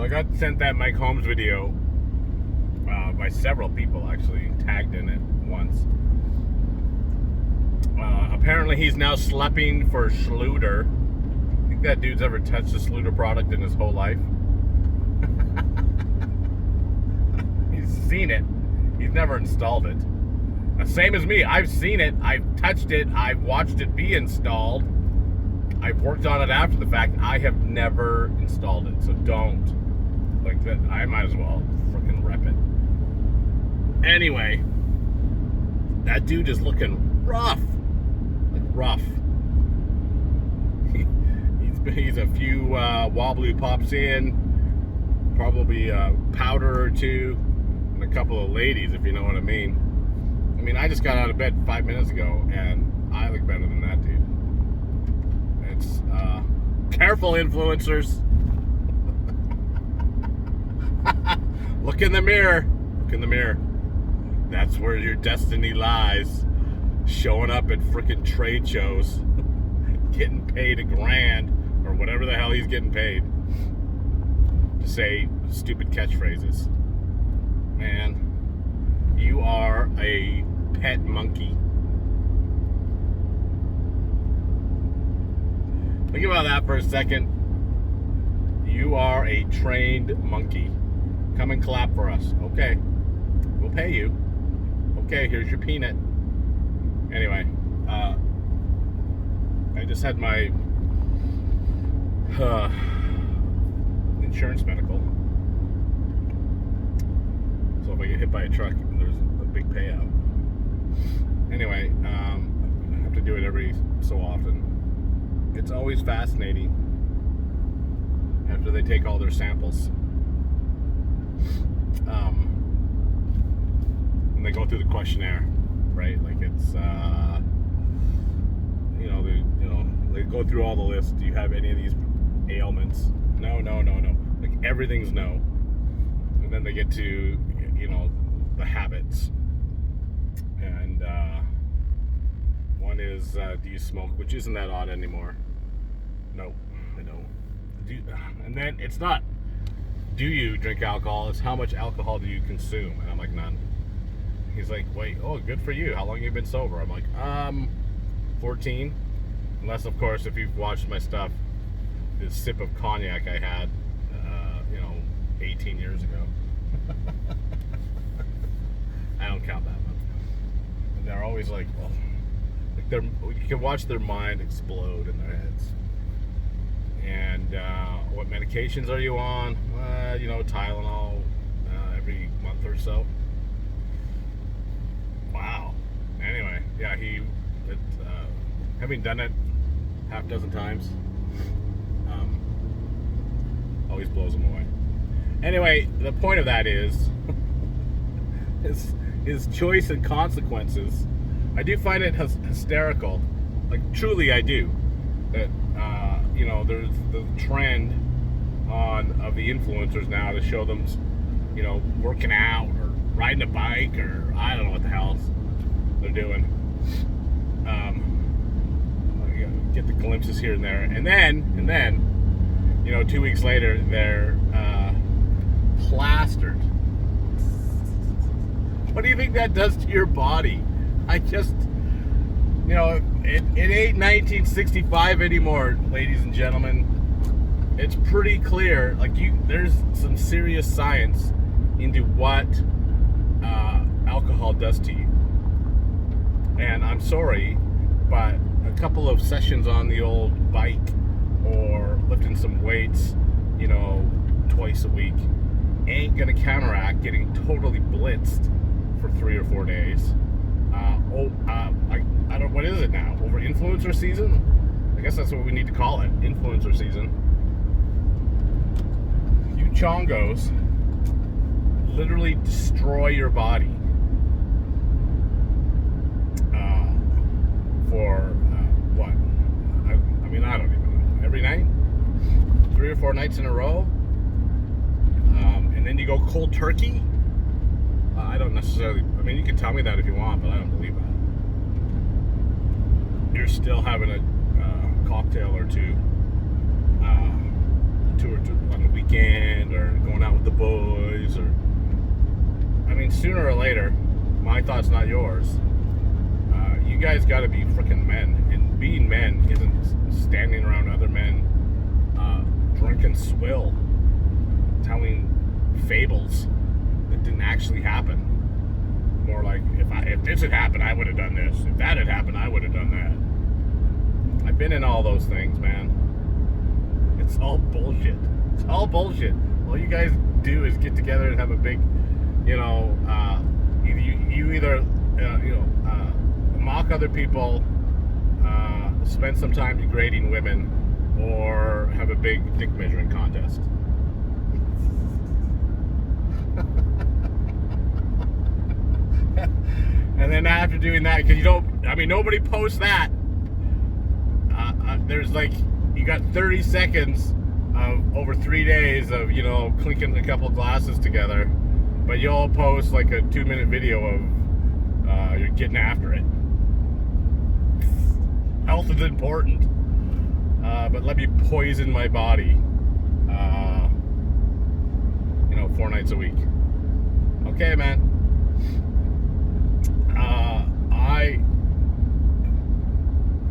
So I got sent that Mike Holmes video by several people, actually, tagged in it once. Apparently he's now slepping for Schluter. I think that dude's ever touched a Schluter product in his whole life. He's seen it. He's never installed it. Same as me. I've seen it. I've touched it. I've watched it be installed. I've worked on it after the fact. I have never installed it. So don't. Like that. I might as well freaking rep it. Anyway, that dude is looking rough. Like rough. He's a few wobbly pops in. Probably a powder or two. And a couple of ladies, if you know what I mean. I mean, I just got out of bed 5 minutes ago, and I look better than that dude. It's, careful, influencers. Look in the mirror. Look in the mirror. That's where your destiny lies. Showing up at freaking trade shows. Getting paid $1,000, or whatever the hell he's getting paid. To say stupid catchphrases. Man, you are a pet monkey. Think about that for a second. You are a trained monkey. Come and clap for us. Okay. We'll pay you. Okay, here's your peanut. Anyway, I just had my insurance medical. So if I get hit by a truck, there's a big payout. Anyway, I have to do it every so often. It's always fascinating after they take all their samples. And they go through the questionnaire, right? Like it's, they go through all the lists. Do you have any of these ailments? No. Like everything's no. And then they get to, the habits. And one is, do you smoke? Which isn't that odd anymore. No, I don't. And then it's not, do you drink alcohol? It's how much alcohol do you consume? And I'm like, none. He's like, wait, oh, good for you. How long have you been sober? I'm like, 14. Unless, of course, if you've watched my stuff, this sip of cognac I had, 18 years ago. I don't count that one. And they're always like, well, you can watch their mind explode in their heads. And what medications are you on? Tylenol every month or so. Wow. Anyway, yeah, having done it half dozen times, always blows them away. Anyway, the point of that is his choice and consequences. I do find it hysterical. Like, truly I do. That, there's the trend of the influencers now to show them, working out or riding a bike or I don't know what the hell they're doing. Get the glimpses here and there. And then, 2 weeks later, they're plastered. What do you think that does to your body? I just, it ain't 1965 anymore, ladies and gentlemen. It's pretty clear. Like, there's some serious science into what alcohol does to you. And I'm sorry, but a couple of sessions on the old bike or lifting some weights, twice a week ain't gonna counteract getting totally blitzed for 3 or 4 days. I don't. What is it now? Over influencer season? I guess that's what we need to call it. Influencer season. You chongos literally destroy your body for what? I don't even know. Every night, 3 or 4 nights in a row, and then you go cold turkey. I don't necessarily. I mean, you can tell me that if you want, but I don't believe that. You're still having a cocktail or two on the weekend, or going out with the boys, or I mean, sooner or later, my thoughts, not yours. You guys got to be freaking men, and being men isn't standing around other men, drunken swill, telling fables that didn't actually happen. More like, if this had happened, I would have done this. If that had happened, I would have done that. I've been in all those things, man. It's all bullshit. It's all bullshit. All you guys do is get together and have a big, you either mock other people, spend some time degrading women, or have a big dick measuring contest. And then after doing that, because nobody posts that. There's like, you got 30 seconds of over 3 days of, clinking a couple glasses together, but you'll post like a 2-minute video of you're getting after it. Health is important, but let me poison my body, 4 nights a week. Okay, man.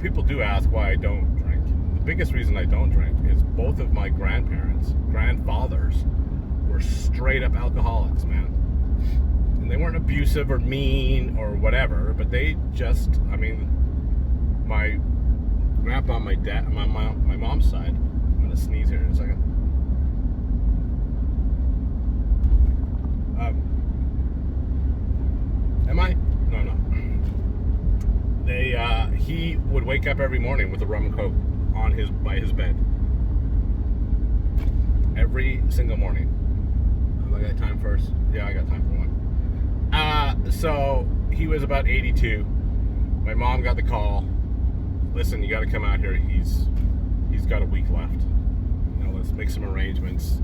People do ask why I don't drink. The biggest reason I don't drink is both of my grandfathers were straight up alcoholics, man. And they weren't abusive or mean or whatever, but they just, my grandpa, my mom's side, I'm gonna sneeze here in a second. Am I? No. He would wake up every morning with a rum and coke by his bed. Every single morning. Have I got time first? Yeah, I got time for one. So he was about 82. My mom got the call. Listen, you got to come out here. He's got a week left. Let's make some arrangements.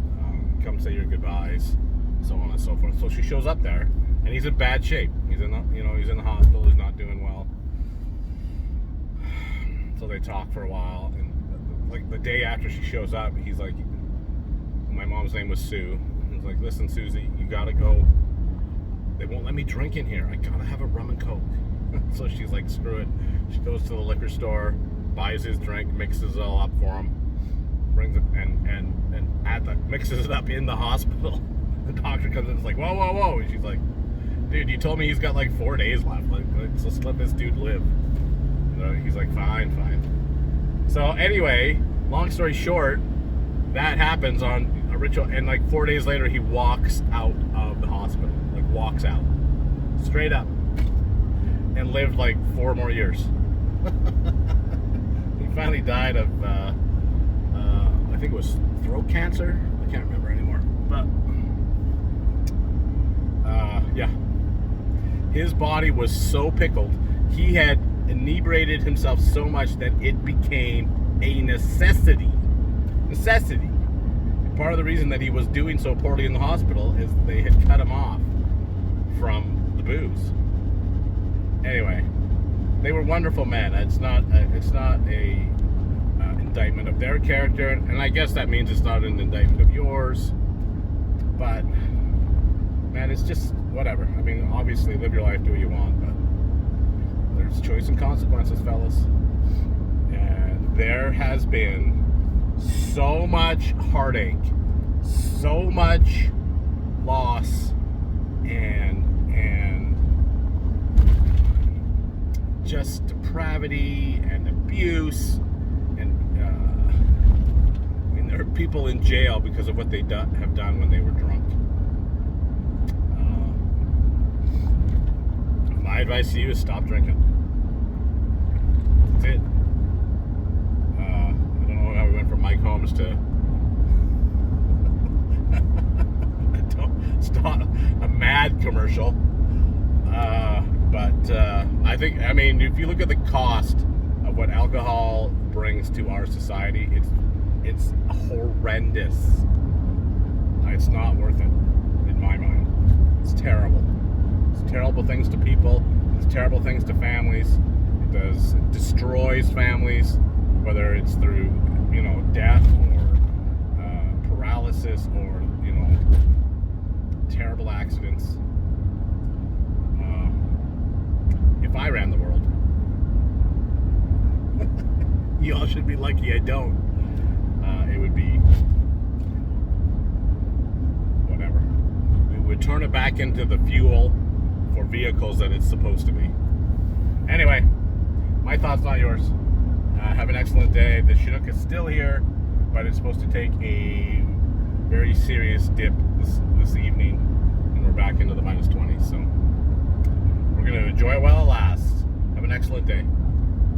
Come say your goodbyes, so on and so forth. So she shows up there, and he's in bad shape. He's in the hospital. He's not doing well. So they talk for a while, and like the day after she shows up, he's like, my mom's name was Sue. He's like, listen, Susie, you gotta go. They won't let me drink in here. I gotta have a rum and coke. So she's like, screw it. She goes to the liquor store, buys his drink, mixes it all up for him, brings it, and mixes it up in the hospital. The doctor comes in and is like, whoa. And she's like, dude, you told me he's got like 4 days left. Like, let's let this dude live. He's like, fine. So anyway, long story short, that happens on a ritual, and like 4 days later, he walks out of the hospital. Like, walks out. Straight up. And lived like 4 more years. He finally died of, I think it was throat cancer. I can't remember anymore. But, yeah. His body was so pickled, he had inebriated himself so much that it became a necessity. And part of the reason that he was doing so poorly in the hospital is they had cut him off from the booze. Anyway, they were wonderful men. It's not a indictment of their character, and I guess that means it's not an indictment of yours. But man, it's just whatever. Obviously, live your life, do what you want, but there's choice and consequences, fellas. And there has been so much heartache, so much loss, and just depravity and abuse, and there are people in jail because of what they have done when they were drunk. My advice to you is stop drinking. That's it. I don't know how we went from Mike Holmes to stop a mad commercial. But I think, if you look at the cost of what alcohol brings to our society, it's horrendous. It's not worth it, in my mind. It's terrible. It's terrible things to people. It's terrible things to families. It destroys families, whether it's through, death or paralysis paralysis or, terrible accidents. If I ran the world, y'all should be lucky I don't. It would be whatever. We would turn it back into the fuel for vehicles that it's supposed to be. Anyway, my thoughts, not yours. Have an excellent day. The Chinook is still here, but it's supposed to take a very serious dip this evening, and we're back into the -20s. So we're going to enjoy it while it lasts. Have an excellent day.